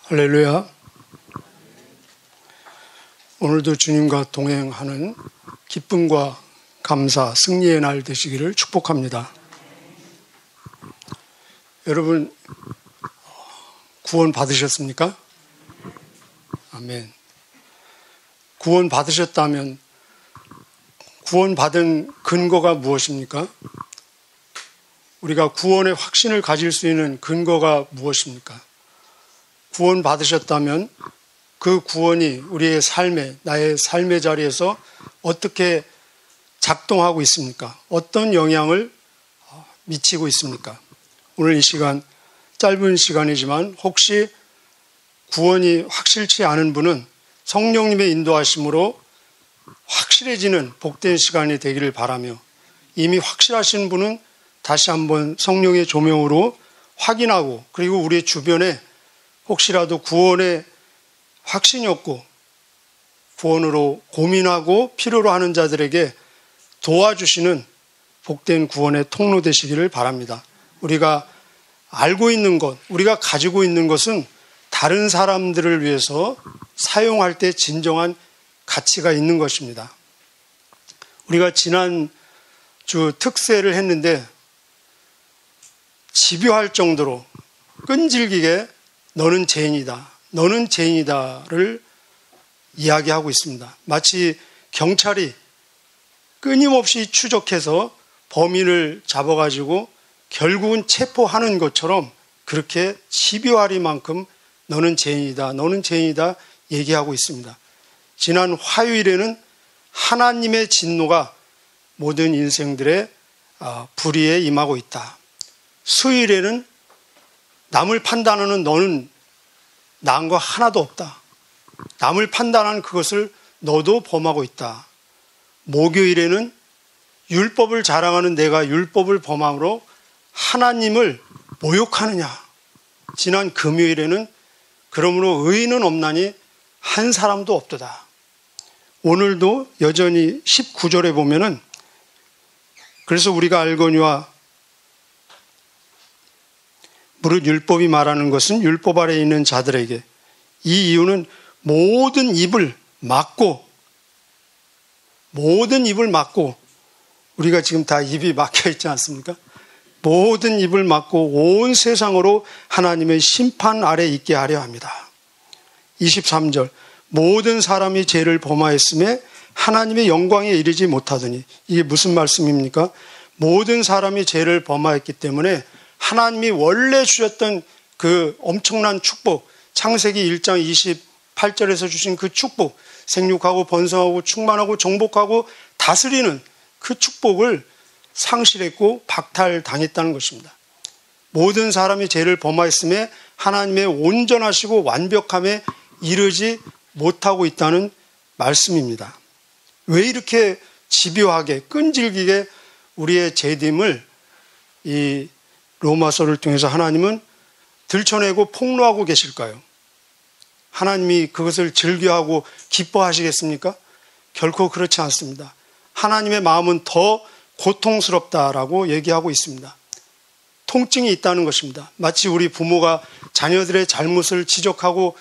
할렐루야. 오늘도 주님과 동행하는 기쁨과 감사, 승리의 날 되시기를 축복합니다. 여러분, 구원 받으셨습니까? 아멘. 구원 받으셨다면 구원받은 근거가 무엇입니까? 우리가 구원의 확신을 가질 수 있는 근거가 무엇입니까? 구원 받으셨다면 그 구원이 우리의 삶에, 나의 삶의 자리에서 어떻게 작동하고 있습니까? 어떤 영향을 미치고 있습니까? 오늘 이 시간, 짧은 시간이지만 혹시 구원이 확실치 않은 분은 성령님의 인도하심으로 확실해지는 복된 시간이 되기를 바라며, 이미 확실하신 분은 다시 한번 성령의 조명으로 확인하고, 그리고 우리 주변에 혹시라도 구원에 확신이 없고 구원으로 고민하고 필요로 하는 자들에게 도와주시는 복된 구원의 통로 되시기를 바랍니다. 우리가 알고 있는 것, 우리가 가지고 있는 것은 다른 사람들을 위해서 사용할 때 진정한 가치가 있는 것입니다. 우리가 지난주 특세를 했는데 집요할 정도로 끈질기게 너는 죄인이다, 너는 죄인이다를 이야기하고 있습니다. 마치 경찰이 끊임없이 추적해서 범인을 잡아가지고 결국은 체포하는 것처럼 그렇게 집요하리만큼 너는 죄인이다, 너는 죄인이다 얘기하고 있습니다. 지난 화요일에는 하나님의 진노가 모든 인생들의 불의에 임하고 있다. 수요일에는 남을 판단하는 너는 나은 거 하나도 없다. 남을 판단하는 그것을 너도 범하고 있다. 목요일에는 율법을 자랑하는 내가 율법을 범함으로 하나님을 모욕하느냐. 지난 금요일에는 그러므로 의인은 없나니 한 사람도 없도다. 오늘도 여전히 19절에 보면은 그래서 우리가 알거니와 무릇 율법이 말하는 것은 율법 아래에 있는 자들에게, 이 이유는 모든 입을 막고 우리가 지금 다 입이 막혀 있지 않습니까? 모든 입을 막고 온 세상으로 하나님의 심판 아래 있게 하려 합니다. 23절, 모든 사람이 죄를 범하였음에 하나님의 영광에 이르지 못하더니, 이게 무슨 말씀입니까? 모든 사람이 죄를 범하였기 때문에 하나님이 원래 주셨던 그 엄청난 축복, 창세기 1장 28절에서 주신 그 축복, 생육하고 번성하고 충만하고 정복하고 다스리는 그 축복을 상실했고 박탈당했다는 것입니다. 모든 사람이 죄를 범하였음에 하나님의 온전하시고 완벽함에 이르지 못하고 있다는 말씀입니다. 왜 이렇게 집요하게 끈질기게 우리의 죄됨을 이 로마서를 통해서 하나님은 들춰내고 폭로하고 계실까요? 하나님이 그것을 즐겨하고 기뻐하시겠습니까? 결코 그렇지 않습니다. 하나님의 마음은 더 고통스럽다라고 얘기하고 있습니다. 통증이 있다는 것입니다. 마치 우리 부모가 자녀들의 잘못을 지적하고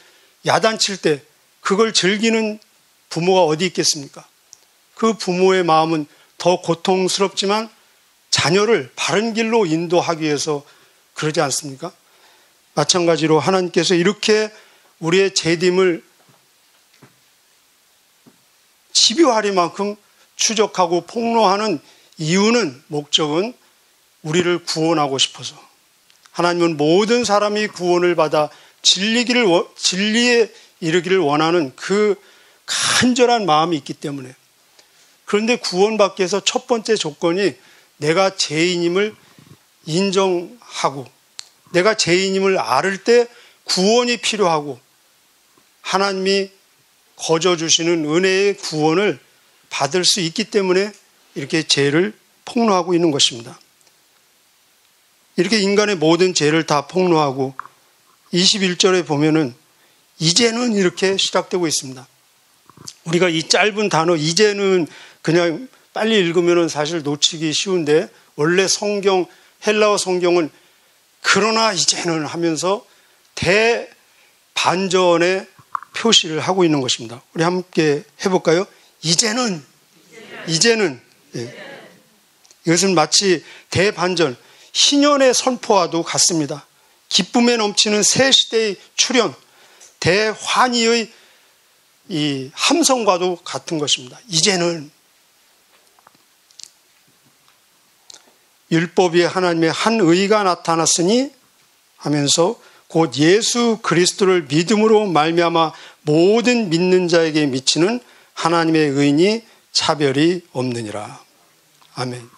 야단칠 때 그걸 즐기는 부모가 어디 있겠습니까? 그 부모의 마음은 더 고통스럽지만 자녀를 바른 길로 인도하기 위해서 그러지 않습니까? 마찬가지로 하나님께서 이렇게 우리의 죄됨을 집요하리만큼 추적하고 폭로하는 이유는, 목적은 우리를 구원하고 싶어서, 하나님은 모든 사람이 구원을 받아 진리에 이르기를 원하는 그 간절한 마음이 있기 때문에. 그런데 구원받기 위해서 첫 번째 조건이 내가 죄인임을 인정하고 내가 죄인임을 알을 때 구원이 필요하고 하나님이 거저 주시는 은혜의 구원을 받을 수 있기 때문에 이렇게 죄를 폭로하고 있는 것입니다. 이렇게 인간의 모든 죄를 다 폭로하고 21절에 보면은 이제는 이렇게 시작되고 있습니다. 우리가 이 짧은 단어 이제는 그냥 빨리 읽으면 사실 놓치기 쉬운데, 원래 성경, 헬라어 성경은 그러나 이제는 하면서 반전의 표시를 하고 있는 것입니다. 우리 함께 해볼까요? 이제는. 예. 이것은 마치 대반전, 희년의 선포와도 같습니다. 기쁨에 넘치는 새 시대의 출현, 대환희의 이 함성과도 같은 것입니다. 이제는 율법이 하나님의 한 의가 나타났으니 하면서 곧 예수 그리스도를 믿음으로 말미암아 모든 믿는 자에게 미치는 하나님의 의인이 차별이 없느니라. 아멘.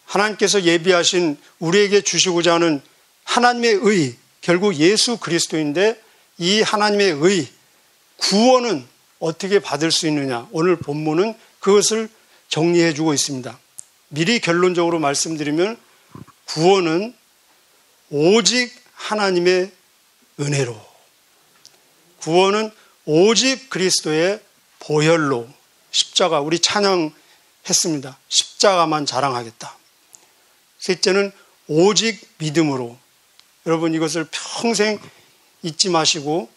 하나님께서 예비하신 우리에게 주시고자 하는 하나님의 의, 결국 예수 그리스도인데 이 하나님의 의, 구원은 어떻게 받을 수 있느냐. 오늘 본문은 그것을 정리해 주고 있습니다. 미리 결론적으로 말씀드리면 구원은 오직 하나님의 은혜로, 구원은 오직 그리스도의 보혈로, 십자가, 우리 찬양했습니다. 십자가만 자랑하겠다. 셋째는 오직 믿음으로. 여러분 이것을 평생 잊지 마시고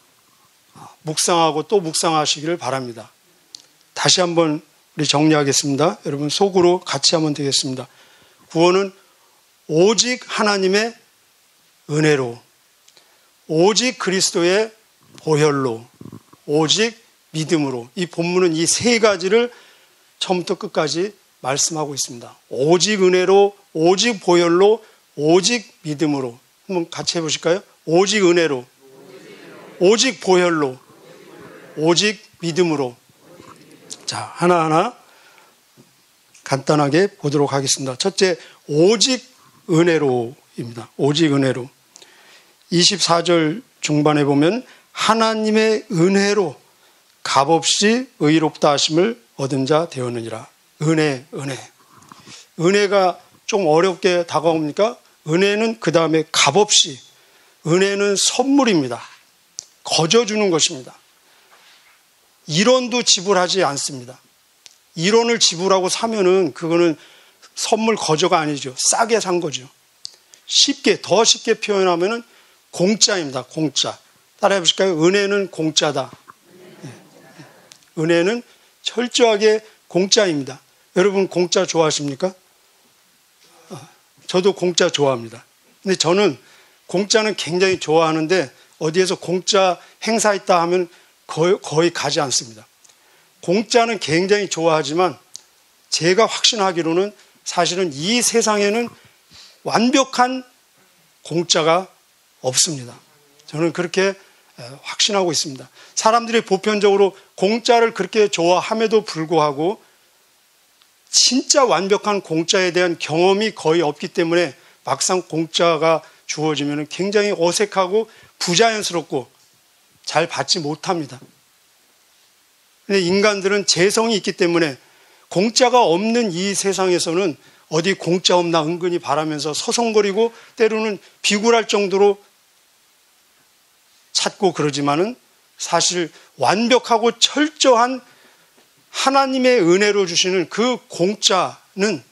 묵상하고 또 묵상하시기를 바랍니다. 다시 한번 우리 정리하겠습니다. 여러분 속으로 같이 하면 되겠습니다. 구원은 오직 하나님의 은혜로, 오직 그리스도의 보혈로, 오직 믿음으로. 이 본문은 이 세 가지를 처음부터 끝까지 말씀하고 있습니다. 오직 은혜로, 오직 보혈로, 오직 믿음으로. 한번 같이 해보실까요? 오직 은혜로, 오직 보혈로, 오직 믿음으로. 자, 하나하나 간단하게 보도록 하겠습니다. 첫째, 오직 은혜로입니다. 오직 은혜로. 24절 중반에 보면 하나님의 은혜로 값없이 의롭다 하심을 얻은 자 되었느니라. 은혜가 좀 어렵게 다가옵니까? 은혜는 그 다음에 값없이, 은혜는 선물입니다. 거저주는 것입니다. 1원도 지불하지 않습니다. 1원을 지불하고 사면은 그거는 선물 거저가 아니죠. 싸게 산 거죠. 더 쉽게 표현하면은 공짜입니다. 공짜. 따라해 보실까요? 은혜는 공짜다. 은혜는 철저하게 공짜입니다. 여러분 공짜 좋아하십니까? 저도 공짜 좋아합니다. 근데 저는 공짜는 굉장히 좋아하는데 어디에서 공짜 행사 있다 하면 거의 가지 않습니다. 공짜는 굉장히 좋아하지만 제가 확신하기로는 사실은 이 세상에는 완벽한 공짜가 없습니다. 저는 그렇게 확신하고 있습니다. 사람들이 보편적으로 공짜를 그렇게 좋아함에도 불구하고 진짜 완벽한 공짜에 대한 경험이 거의 없기 때문에 막상 공짜가 주어지면 굉장히 어색하고 부자연스럽고 잘 받지 못합니다. 근데 인간들은 재성이 있기 때문에 공짜가 없는 이 세상에서는 어디 공짜 없나 은근히 바라면서 서성거리고 때로는 비굴할 정도로 찾고 그러지만은 사실 완벽하고 철저한 하나님의 은혜로 주시는 그 공짜는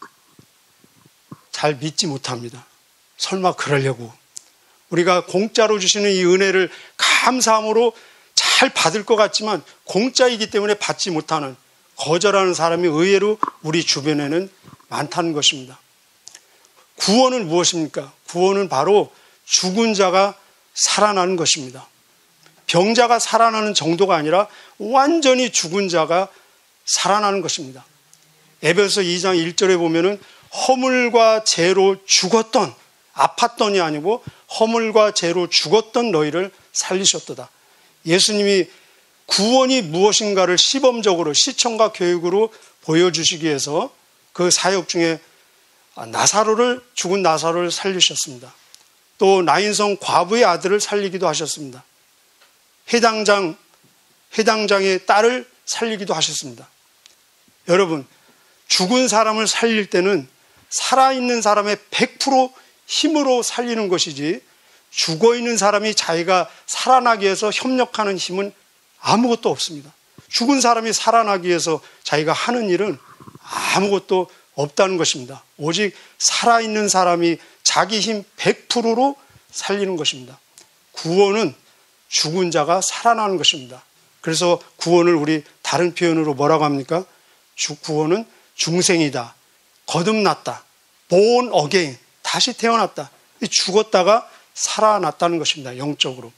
잘 믿지 못합니다. 설마 그러려고 우리가 공짜로 주시는 이 은혜를 감사함으로 잘 받을 것 같지만 공짜이기 때문에 받지 못하는, 거절하는 사람이 의외로 우리 주변에는 많다는 것입니다. 구원은 무엇입니까? 구원은 바로 죽은 자가 살아나는 것입니다. 병자가 살아나는 정도가 아니라 완전히 죽은 자가 살아나는 것입니다. 에베소 2장 1절에 보면은 허물과 죄로 죽었던, 아팠던이 아니고 허물과 죄로 죽었던 너희를 살리셨도다. 예수님이 구원이 무엇인가를 시범적으로 시청과 교육으로 보여주시기 위해서 그 사역 중에 죽은 나사로를 살리셨습니다. 또 나인성 과부의 아들을 살리기도 하셨습니다. 해당장의 딸을 살리기도 하셨습니다. 여러분, 죽은 사람을 살릴 때는 살아있는 사람의 100% 힘으로 살리는 것이지 죽어있는 사람이 자기가 살아나기 위해서 협력하는 힘은 아무것도 없습니다. 죽은 사람이 살아나기 위해서 자기가 하는 일은 아무것도 없다는 것입니다. 오직 살아있는 사람이 자기 힘 100%로 살리는 것입니다. 구원은 죽은 자가 살아나는 것입니다. 그래서 구원을 우리 다른 표현으로 뭐라고 합니까? 구원은 중생이다, 거듭났다, born again, 다시 태어났다, 죽었다가 살아났다는 것입니다. 영적으로.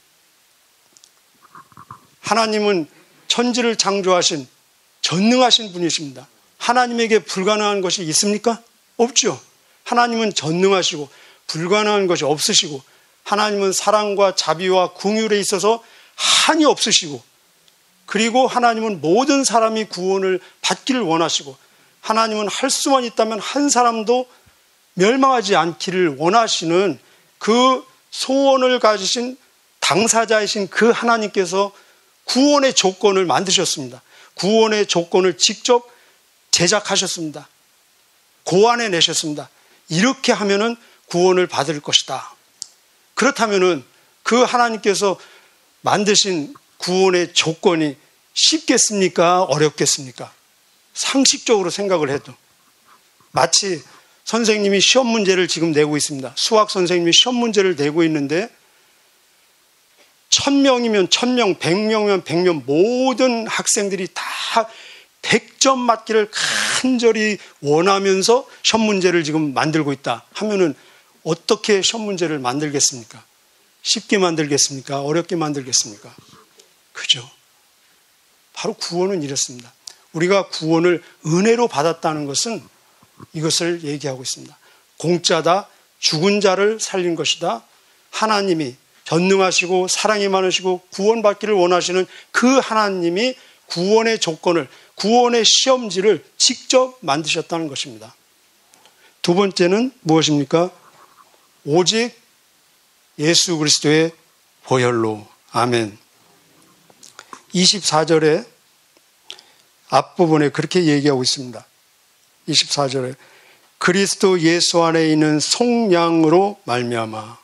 하나님은 천지를 창조하신 전능하신 분이십니다. 하나님에게 불가능한 것이 있습니까? 없죠. 하나님은 전능하시고 불가능한 것이 없으시고, 하나님은 사랑과 자비와 긍휼에 있어서 한이 없으시고, 그리고 하나님은 모든 사람이 구원을 받기를 원하시고, 하나님은 할 수만 있다면 한 사람도 멸망하지 않기를 원하시는 그 소원을 가지신 당사자이신 그 하나님께서 구원의 조건을 만드셨습니다. 구원의 조건을 직접 제작하셨습니다. 고안해 내셨습니다. 이렇게 하면은 구원을 받을 것이다. 그렇다면은 그 하나님께서 만드신 구원의 조건이 쉽겠습니까? 어렵겠습니까? 상식적으로 생각을 해도. 마치 선생님이 시험 문제를 지금 내고 있습니다. 수학 선생님이 시험 문제를 내고 있는데 1000명이면 1000명, 100명이면 100명 모든 학생들이 다 100점 맞기를 간절히 원하면서 시험 문제를 지금 만들고 있다 하면은 어떻게 시험 문제를 만들겠습니까? 쉽게 만들겠습니까? 어렵게 만들겠습니까? 그죠? 바로 구원은 이렇습니다. 우리가 구원을 은혜로 받았다는 것은 이것을 얘기하고 있습니다. 공짜다, 죽은 자를 살린 것이다. 하나님이 전능하시고 사랑이 많으시고 구원받기를 원하시는 그 하나님이 구원의 조건을, 구원의 시험지를 직접 만드셨다는 것입니다. 두 번째는 무엇입니까? 오직 예수 그리스도의 보혈로. 아멘. 24절에 앞부분에 그렇게 얘기하고 있습니다. 24절에 그리스도 예수 안에 있는 속량으로 말미암아.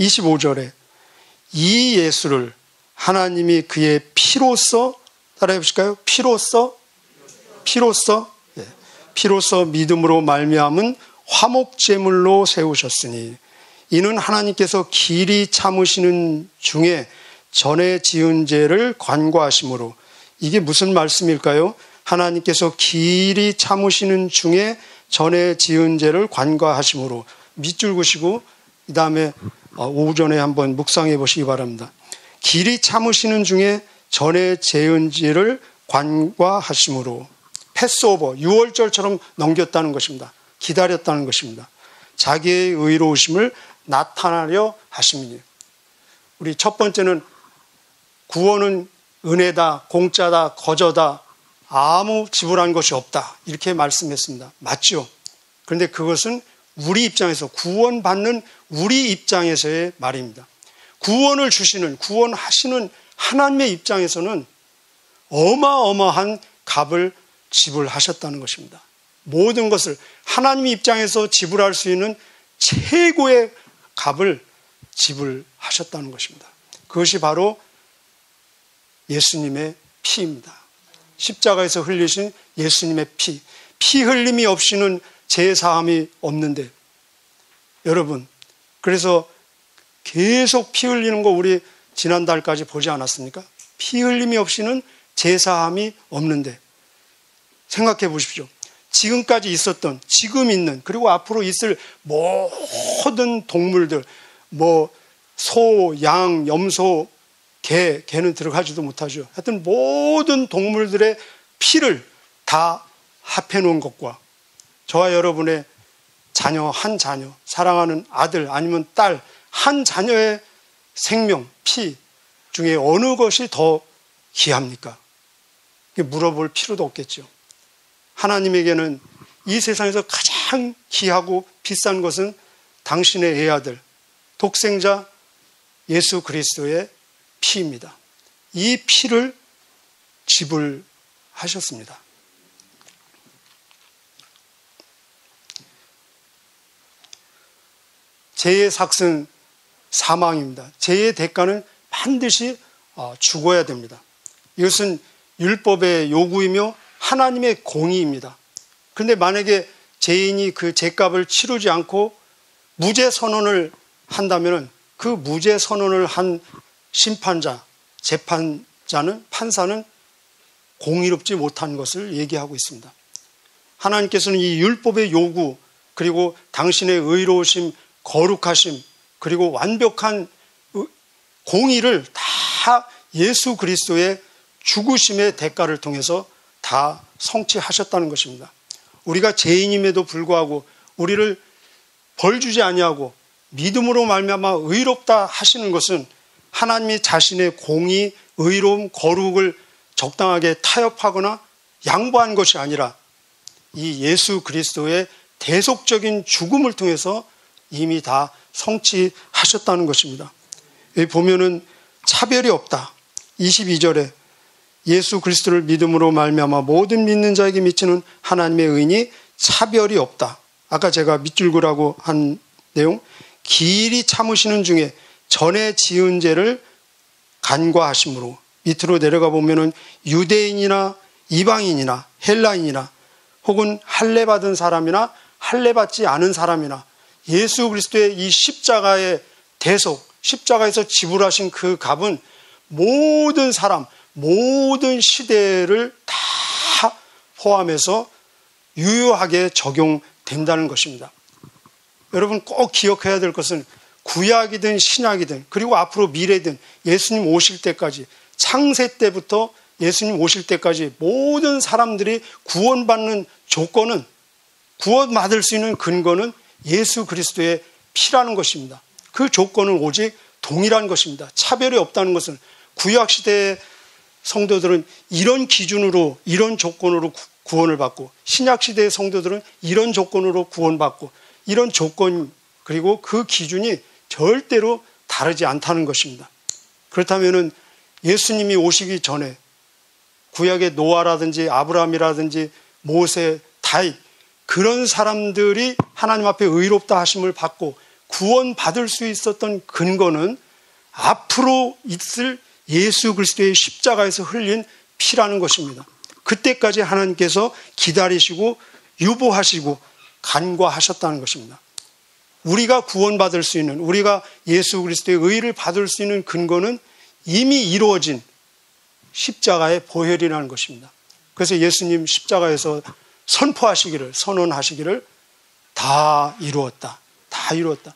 25절에 이 예수를 하나님이 그의 피로써, 따라해 보실까요? 피로써 믿음으로 말미암은 화목제물로 세우셨으니 이는 하나님께서 길이 참으시는 중에 전에 지은 죄를 관과하심으로. 이게 무슨 말씀일까요? 하나님께서 길이 참으시는 중에 전에 지은 죄를 관과하심으로. 밑줄 그시고 그 다음에 오전에 한번 묵상해 보시기 바랍니다. 길이 참으시는 중에 전에 지은 죄를 관과하심으로. 패스오버, 유월절처럼 넘겼다는 것입니다. 기다렸다는 것입니다. 자기의 의로우심을 나타나려 하심이니. 우리 첫 번째는 구원은 은혜다, 공짜다, 거저다, 아무 지불한 것이 없다, 이렇게 말씀했습니다. 맞죠? 그런데 그것은 우리 입장에서, 구원받는 우리 입장에서의 말입니다. 구원을 주시는, 구원하시는 하나님의 입장에서는 어마어마한 값을 지불하셨다는 것입니다. 모든 것을 하나님의 입장에서 지불할 수 있는 최고의 값을 지불하셨다는 것입니다. 그것이 바로 예수님의 피입니다. 십자가에서 흘리신 예수님의 피. 피 흘림이 없이는 제사함이 없는데, 여러분, 그래서 계속 피 흘리는 거 우리 지난달까지 보지 않았습니까? 피 흘림이 없이는 제사함이 없는데, 생각해 보십시오. 지금까지 있었던, 지금 있는, 그리고 앞으로 있을 모든 동물들, 소, 양, 염소, 개는 들어가지도 못하죠. 하여튼 모든 동물들의 피를 다 합해 놓은 것과 저와 여러분의 자녀, 한 자녀, 사랑하는 아들 아니면 딸, 한 자녀의 생명, 피 중에 어느 것이 더 귀합니까? 물어볼 필요도 없겠죠. 하나님에게는 이 세상에서 가장 귀하고 비싼 것은 당신의 애아들, 독생자 예수 그리스도의 피입니다. 이 피를 지불하셨습니다. 죄의 삭은 사망입니다. 죄의 대가는 반드시 죽어야 됩니다. 이것은 율법의 요구이며 하나님의 공의입니다. 그런데 만약에 죄인이 그 죄값을 치르지 않고 무죄 선언을 한다면 그 무죄 선언을 한 심판자, 재판자는, 판사는 공의롭지 못한 것을 얘기하고 있습니다. 하나님께서는 이 율법의 요구, 그리고 당신의 의로우심, 거룩하심, 그리고 완벽한 공의를 다 예수 그리스도의 죽으심의 대가를 통해서 다 성취하셨다는 것입니다. 우리가 죄인임에도 불구하고 우리를 벌주지 아니하고 믿음으로 말미암아 의롭다 하시는 것은 하나님이 자신의 공의, 의로움, 거룩을 적당하게 타협하거나 양보한 것이 아니라 이 예수 그리스도의 대속적인 죽음을 통해서 이미 다 성취하셨다는 것입니다. 여기 보면은 차별이 없다. 22절에 예수 그리스도를 믿음으로 말미암아 모든 믿는 자에게 미치는 하나님의 의인이 차별이 없다. 아까 제가 밑줄구라고 한 내용, 길이 참으시는 중에 전에 지은 죄를 간과하심으로, 밑으로 내려가 보면은 유대인이나 이방인이나 헬라인이나 혹은 할례 받은 사람이나 할례 받지 않은 사람이나 예수 그리스도의 이 십자가의 대속, 십자가에서 지불하신 그 값은 모든 사람, 모든 시대를 다 포함해서 유효하게 적용된다는 것입니다. 여러분 꼭 기억해야 될 것은 구약이든 신약이든 그리고 앞으로 미래든 예수님 오실 때까지, 창세 때부터 예수님 오실 때까지 모든 사람들이 구원받는 조건은, 구원받을 수 있는 근거는 예수 그리스도의 피라는 것입니다. 그 조건은 오직 동일한 것입니다. 차별이 없다는 것은 구약시대의 성도들은 이런 기준으로, 이런 조건으로 구원을 받고, 신약시대의 성도들은 이런 조건으로 구원받고, 이런 조건, 그리고 그 기준이 절대로 다르지 않다는 것입니다. 그렇다면 예수님이 오시기 전에 구약의 노아라든지 아브라함이라든지 모세, 다윗, 그런 사람들이 하나님 앞에 의롭다 하심을 받고 구원받을 수 있었던 근거는 앞으로 있을 예수 그리스도의 십자가에서 흘린 피라는 것입니다. 그때까지 하나님께서 기다리시고 유보하시고 간과하셨다는 것입니다. 우리가 구원받을 수 있는, 우리가 예수 그리스도의 의를 받을 수 있는 근거는 이미 이루어진 십자가의 보혈이라는 것입니다. 그래서 예수님 십자가에서 선언하시기를 다 이루었다. 다 이루었다.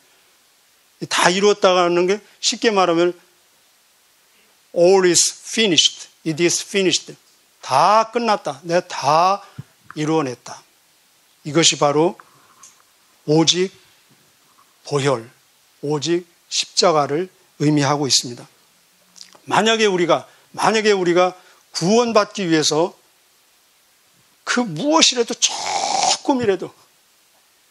다 이루었다는 게 쉽게 말하면 all is finished. It is finished. 다 끝났다. 내가 다 이루어냈다. 이것이 바로 오직 보혈, 오직 십자가를 의미하고 있습니다. 만약에 우리가 구원받기 위해서 그 무엇이라도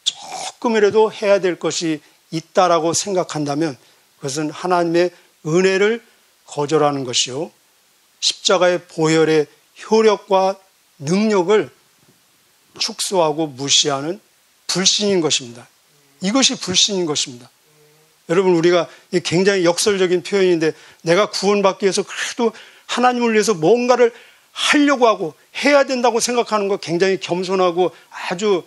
조금이라도 해야 될 것이 있다라고 생각한다면 그것은 하나님의 은혜를 거절하는 것이요, 십자가의 보혈의 효력과 능력을 축소하고 무시하는 불신인 것입니다. 이것이 불신인 것입니다. 여러분, 우리가 굉장히 역설적인 표현인데, 내가 구원받기 위해서 그래도 하나님을 위해서 뭔가를 하려고 하고 해야 된다고 생각하는 거 굉장히 겸손하고 아주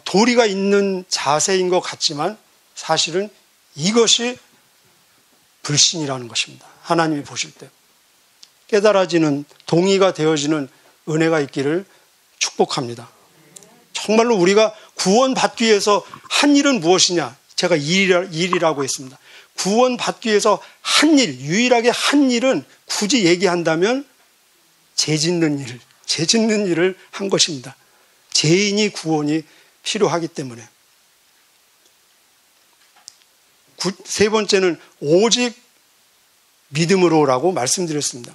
도리가 있는 자세인 것 같지만 사실은 이것이 불신이라는 것입니다. 하나님이 보실 때 깨달아지는, 동의가 되어지는 은혜가 있기를 축복합니다. 정말로 우리가 구원받기 위해서 한 일은 무엇이냐? 제가 일이라고 했습니다. 구원받기 위해서 한 일, 유일하게 한 일은 굳이 얘기한다면 죄 짓는 일을 한 것입니다. 죄인이 구원이 필요하기 때문에. 세 번째는 오직 믿음으로라고 말씀드렸습니다.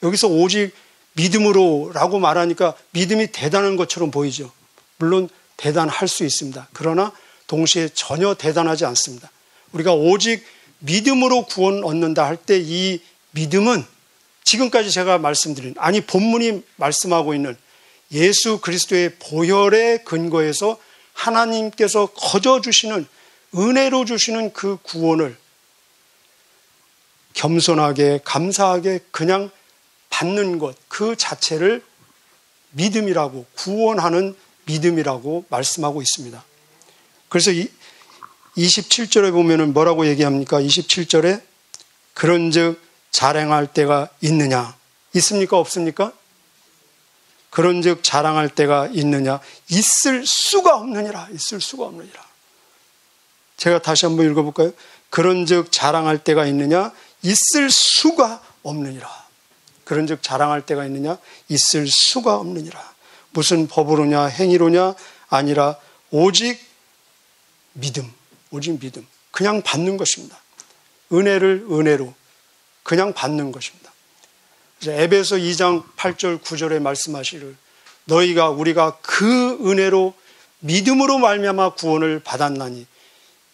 여기서 오직 믿음으로라고 말하니까 믿음이 대단한 것처럼 보이죠. 물론 대단할 수 있습니다. 그러나 동시에 전혀 대단하지 않습니다. 우리가 오직 믿음으로 구원 얻는다 할 때 이 믿음은 지금까지 제가 말씀드린, 아니 본문이 말씀하고 있는 예수 그리스도의 보혈의 근거에서 하나님께서 거저 주시는, 은혜로 주시는 그 구원을 겸손하게 감사하게 그냥 받는 것, 그 자체를 믿음이라고, 구원하는 믿음이라고 말씀하고 있습니다. 그래서 27절에 보면은 뭐라고 얘기합니까? 27절에 그런즉 자랑할 때가 있느냐? 있습니까? 없습니까? 그런즉 자랑할 때가 있느냐? 있을 수가 없느니라. 있을 수가 없느니라. 제가 다시 한번 읽어볼까요? 그런즉 자랑할 때가 있느냐? 있을 수가 없느니라. 그런즉 자랑할 때가 있느냐? 있을 수가 없느니라. 무슨 법으로냐? 행위로냐? 아니라 오직 믿음. 오직 믿음. 그냥 받는 것입니다. 은혜를 은혜로 그냥 받는 것입니다. 에베소 2장 8절 9절에 말씀하시기를 우리가 그 은혜로 믿음으로 말미암아 구원을 받았나니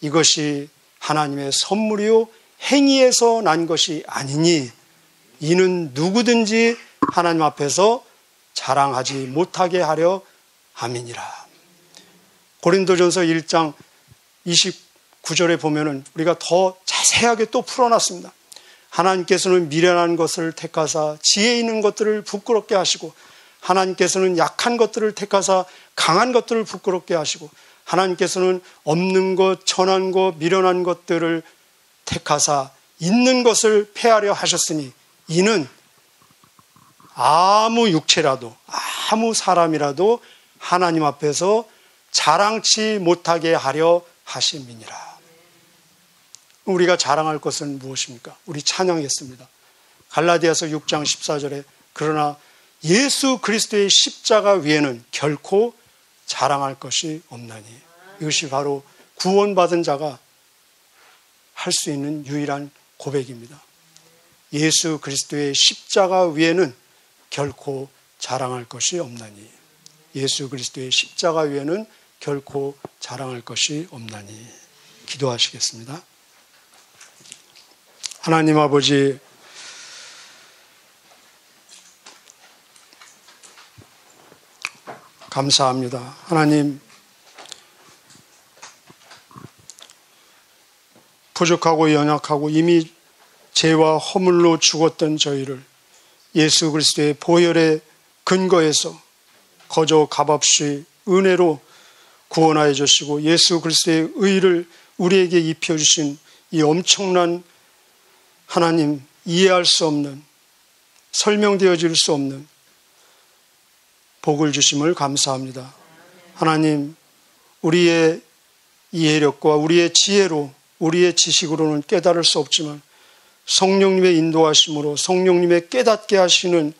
이것이 하나님의 선물이요 행위에서 난 것이 아니니 이는 누구든지 하나님 앞에서 자랑하지 못하게 하려 함이니라. 고린도전서 1장 29절에 보면은 우리가 더 자세하게 또 풀어놨습니다. 하나님께서는 미련한 것을 택하사 지혜 있는 것들을 부끄럽게 하시고 하나님께서는 약한 것들을 택하사 강한 것들을 부끄럽게 하시고 하나님께서는 없는 것, 천한 것, 미련한 것들을 택하사 있는 것을 폐하려 하셨으니 이는 아무 육체라도 아무 사람이라도 하나님 앞에서 자랑치 못하게 하려 하심이니라. 우리가 자랑할 것은 무엇입니까? 우리 찬양했습니다. 갈라디아서 6장 14절에 그러나 예수 그리스도의 십자가 위에는 결코 자랑할 것이 없나니 이것이 바로 구원받은 자가 할 수 있는 유일한 고백입니다. 예수 그리스도의 십자가 위에는 결코 자랑할 것이 없나니 예수 그리스도의 십자가 위에는 결코 자랑할 것이 없나니 기도하시겠습니다. 하나님 아버지, 감사합니다. 하나님, 부족하고 연약하고 이미 죄와 허물로 죽었던 저희를 예수 그리스도의 보혈의 근거에서 거저 값없이 은혜로 구원하여 주시고 예수 그리스도의 의를 우리에게 입혀주신 이 엄청난 하나님, 이해할 수 없는, 설명되어질 수 없는 복을 주심을 감사합니다. 하나님, 우리의 이해력과 우리의 지혜로, 우리의 지식으로는 깨달을 수 없지만 성령님의 인도하심으로 성령님의 깨닫게 하시는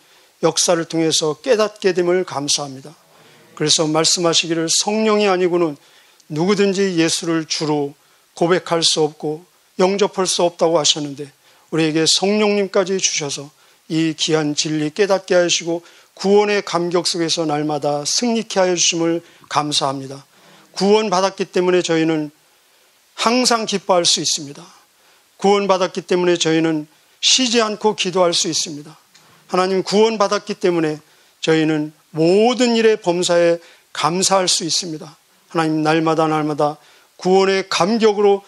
역사를 통해서 깨닫게 됨을 감사합니다. 그래서 말씀하시기를 성령이 아니고는 누구든지 예수를 주로 고백할 수 없고 영접할 수 없다고 하셨는데 우리에게 성령님까지 주셔서 이 귀한 진리 깨닫게 하시고 구원의 감격 속에서 날마다 승리케 하여 주심을 감사합니다. 구원받았기 때문에 저희는 항상 기뻐할 수 있습니다. 구원받았기 때문에 저희는 쉬지 않고 기도할 수 있습니다. 하나님, 구원받았기 때문에 저희는 모든 일의 범사에 감사할 수 있습니다. 하나님, 날마다 구원의 감격으로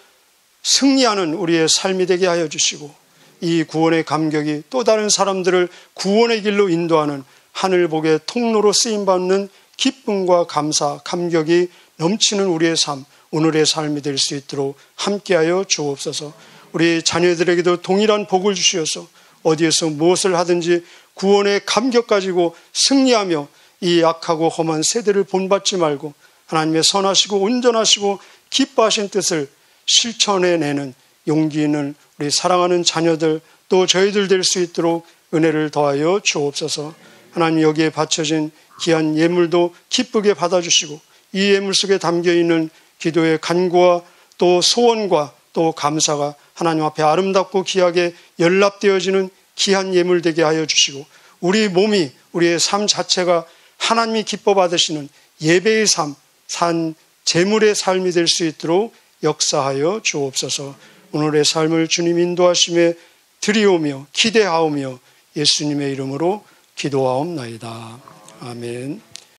승리하는 우리의 삶이 되게 하여 주시고 이 구원의 감격이 또 다른 사람들을 구원의 길로 인도하는 하늘복의 통로로 쓰임받는 기쁨과 감사, 감격이 넘치는 우리의 삶, 오늘의 삶이 될 수 있도록 함께하여 주옵소서. 우리 자녀들에게도 동일한 복을 주시어서 어디에서 무엇을 하든지 구원의 감격 가지고 승리하며 이 악하고 험한 세대를 본받지 말고 하나님의 선하시고 온전하시고 기뻐하신 뜻을 실천해내는 용기 있는 우리 사랑하는 자녀들 또 저희들 될 수 있도록 은혜를 더하여 주옵소서. 하나님, 여기에 바쳐진 귀한 예물도 기쁘게 받아주시고 이 예물 속에 담겨있는 기도의 간구와 또 소원과 또 감사가 하나님 앞에 아름답고 귀하게 연락되어지는 귀한 예물 되게 하여 주시고 우리 몸이, 우리의 삶 자체가 하나님이 기뻐 받으시는 예배의 삶, 산 제물의 삶이 될 수 있도록 역사하여 주옵소서. 오늘의 삶을 주님 인도하심에 드리오며 기대하오며 예수님의 이름으로 기도하옵나이다. 아멘.